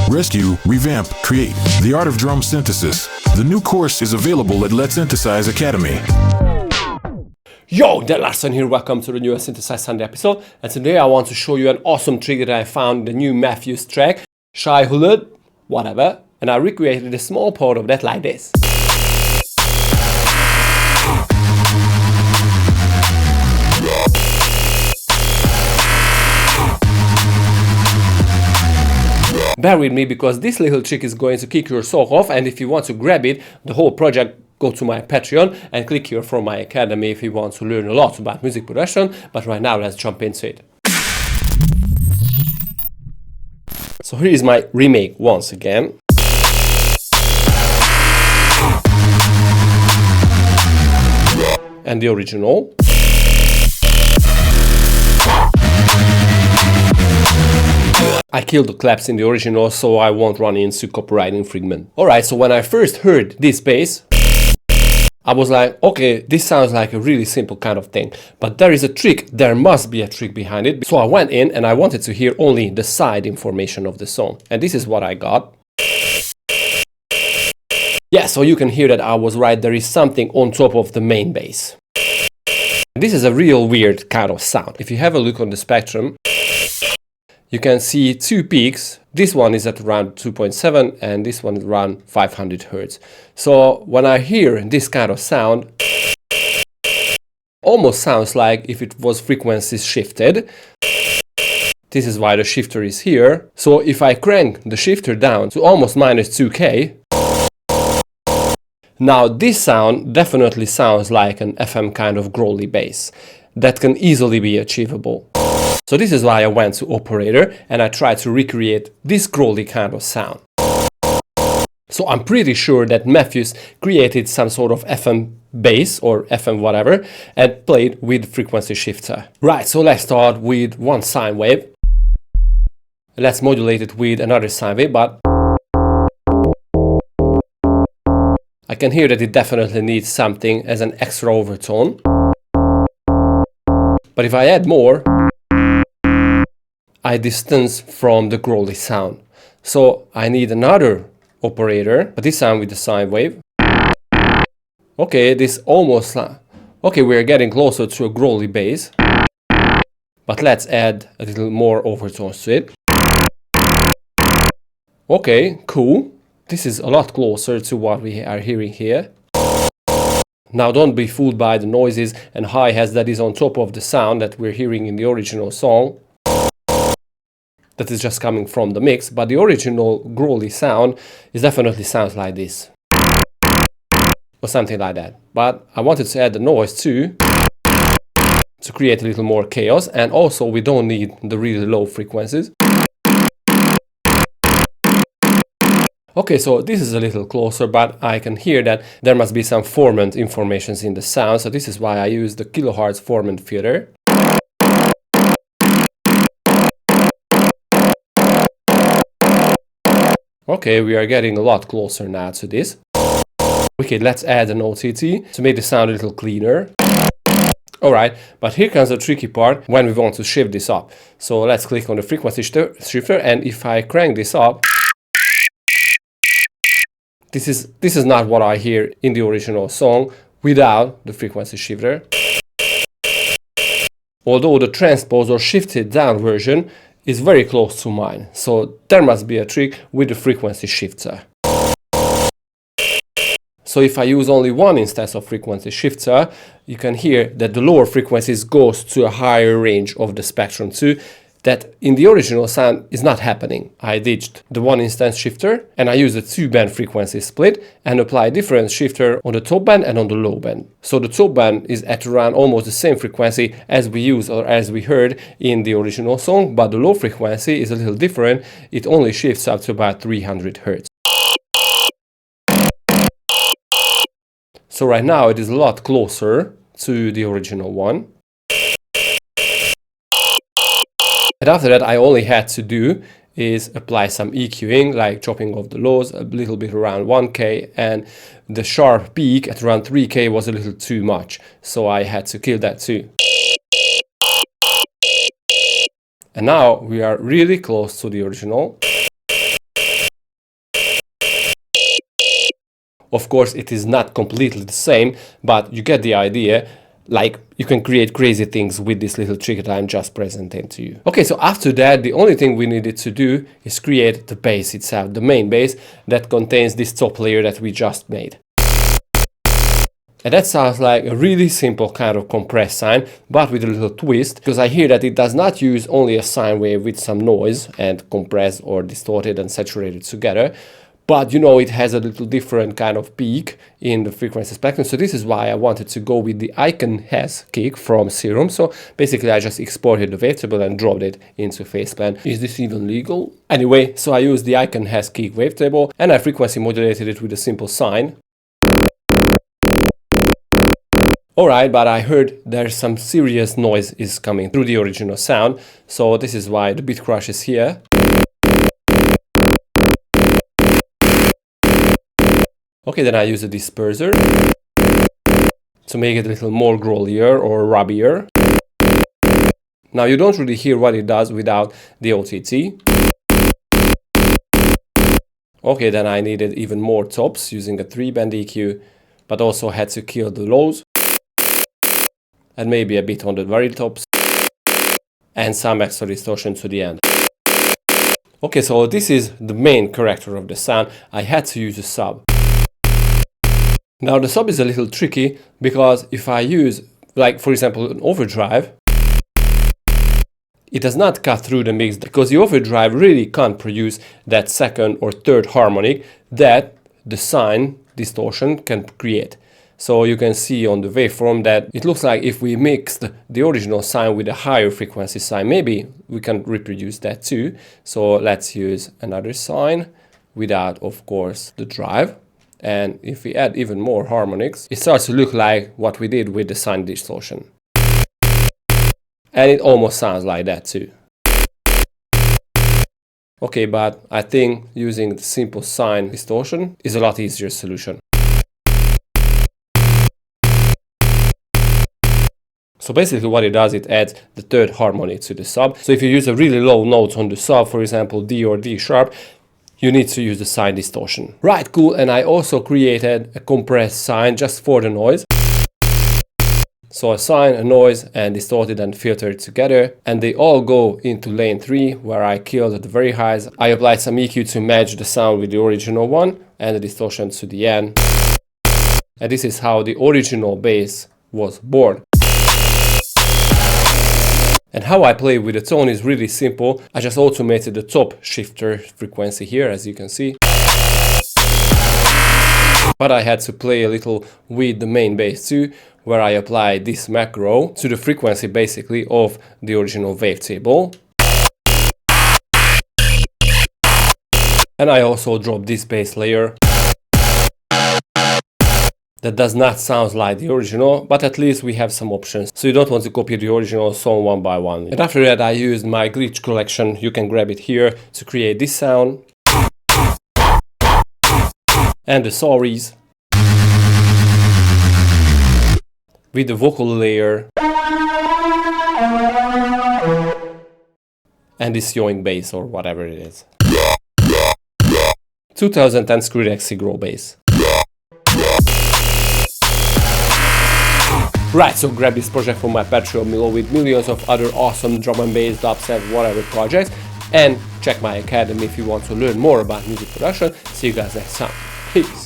rescue, revamp, create. The art of drum synthesis. The new course is available at Letsynthesize Academy. Yo, Dan Larson here, welcome to the new Synthesize Sunday episode, and today I want to show you an awesome trick that I found in the new Mefjus track, Shai Hulud, whatever, and I recreated a small part of that like this. Bear with me because this little trick is going to kick your sock off, and if you want to grab it, the whole project, go to my Patreon and click here from my academy if you want to learn a lot about music production. But right now, let's jump into it. So here is my remake once again. And the original. I killed the claps in the original so I won't run into copyright infringement. Alright, so when I first heard this bass, I was like, okay, this sounds like a really simple kind of thing, but there is a trick, there must be a trick behind it. So I went in and I wanted to hear only the side information of the song, and this is what I got. Yeah, so you can hear that I was right, there is something on top of the main bass. This is a real weird kind of sound. If you have a look on the spectrum, you can see two peaks. This one is at around 2.7 and this one is around 500 Hz. So when I hear this kind of sound, almost sounds like if it was frequencies shifted. This is why the shifter is here. So if I crank the shifter down to almost minus 2K, now this sound definitely sounds like an FM kind of growly bass that can easily be achievable. So this is why I went to operator and I tried to recreate this growly kind of sound. So I'm pretty sure that Mefjus created some sort of FM bass or FM whatever and played with frequency shifter. Right, so let's start with one sine wave. Let's modulate it with another sine wave, but I can hear that it definitely needs something as an extra overtone. But if I add more, I distance from the growly sound. So I need another operator, but this time with the sine wave. Okay, this almost... Okay, we're getting closer to a growly bass. But let's add a little more overtones to it. Okay, cool. This is a lot closer to what we are hearing here. Now don't be fooled by the noises and hi-hats that is on top of the sound that we're hearing in the original song. That is just coming from the mix, but the original growly sound is definitely sounds like this. Or something like that. But I wanted to add the noise too, to create a little more chaos, and also we don't need the really low frequencies. Okay, so this is a little closer, but I can hear that there must be some formant informations in the sound, so this is why I use the kiloHeartz formant filter. Okay, we are getting a lot closer now to this. Okay, let's add an OTT to make the sound a little cleaner. Alright, but here comes the tricky part when we want to shift this up. So let's click on the frequency shifter, and if I crank this up, this is not what I hear in the original song without the frequency shifter. Although the transpose or shifted down version is very close to mine, so there must be a trick with the frequency shifter. So if I use only one instance of frequency shifter, you can hear that the lower frequencies goes to a higher range of the spectrum too. That in the original sound is not happening. I ditched the one instance shifter and I used a two-band frequency split and apply different shifter on the top band and on the low band. So the top band is at around almost the same frequency as we use or as we heard in the original song, but the low frequency is a little different. It only shifts up to about 300 Hz. So right now it is a lot closer to the original one. And after that, I only had to do is apply some EQing, like chopping off the lows a little bit around 1K, and the sharp peak at around 3K was a little too much, so I had to kill that too. And now we are really close to the original. Of course, it is not completely the same, but you get the idea. Like, you can create crazy things with this little trick that I'm just presenting to you. Okay, so after that, the only thing we needed to do is create the bass itself, the main bass that contains this top layer that we just made. And that sounds like a really simple kind of compressed sine, but with a little twist, because I hear that it does not use only a sine wave with some noise and compressed or distorted and saturated together, but you know, it has a little different kind of peak in the frequency spectrum. So this is why I wanted to go with the icon has kick from Serum. So basically I just exported the wavetable and dropped it into Faceplan. Is this even legal? Anyway, so I used the icon has kick wavetable and I frequency modulated it with a simple sine. Alright, but I heard there's some serious noise is coming through the original sound. So this is why the bit crush is here. Okay, then I use a disperser to make it a little more growlier or rubbier. Now you don't really hear what it does without the OTT. Okay, then I needed even more tops using a 3-band EQ, but also had to kill the lows. And maybe a bit on the very tops. And some extra distortion to the end. Okay, so this is the main character of the sound. I had to use a sub. Now the sub is a little tricky because if I use, like for example, an overdrive, it does not cut through the mix because the overdrive really can't produce that second or third harmonic that the sine distortion can create. So you can see on the waveform that it looks like if we mixed the original sine with a higher frequency sine, maybe we can reproduce that too. So let's use another sine without, of course, the drive. And if we add even more harmonics, it starts to look like what we did with the sine distortion. And it almost sounds like that too. Okay, but I think using the simple sine distortion is a lot easier solution. So basically what it does, it adds the third harmonic to the sub. So if you use a really low note on the sub, for example D or D sharp, you need to use the sine distortion. Right, cool, and I also created a compressed sine just for the noise. So a sine, a noise, and distorted and filtered together, and they all go into lane 3, where I killed the very highs. I applied some EQ to match the sound with the original one, and the distortion to the end. And this is how the original bass was born. And how I play with the tone is really simple. I just automated the top shifter frequency here, as you can see. But I had to play a little with the main bass too, where I apply this macro to the frequency basically of the original wavetable. And I also drop this bass layer. That does not sound like the original, but at least we have some options. So you don't want to copy the original song one by one. And after that I used my glitch collection, you can grab it here, to create this sound. And the sorries. With the vocal layer. And this yoink bass or whatever it is. 2010 Skrillex Growl bass. Right, so grab this project from my Patreon below with millions of other awesome drum and bass, dubstep, whatever projects, and check my academy if you want to learn more about music production. See you guys next time. Peace!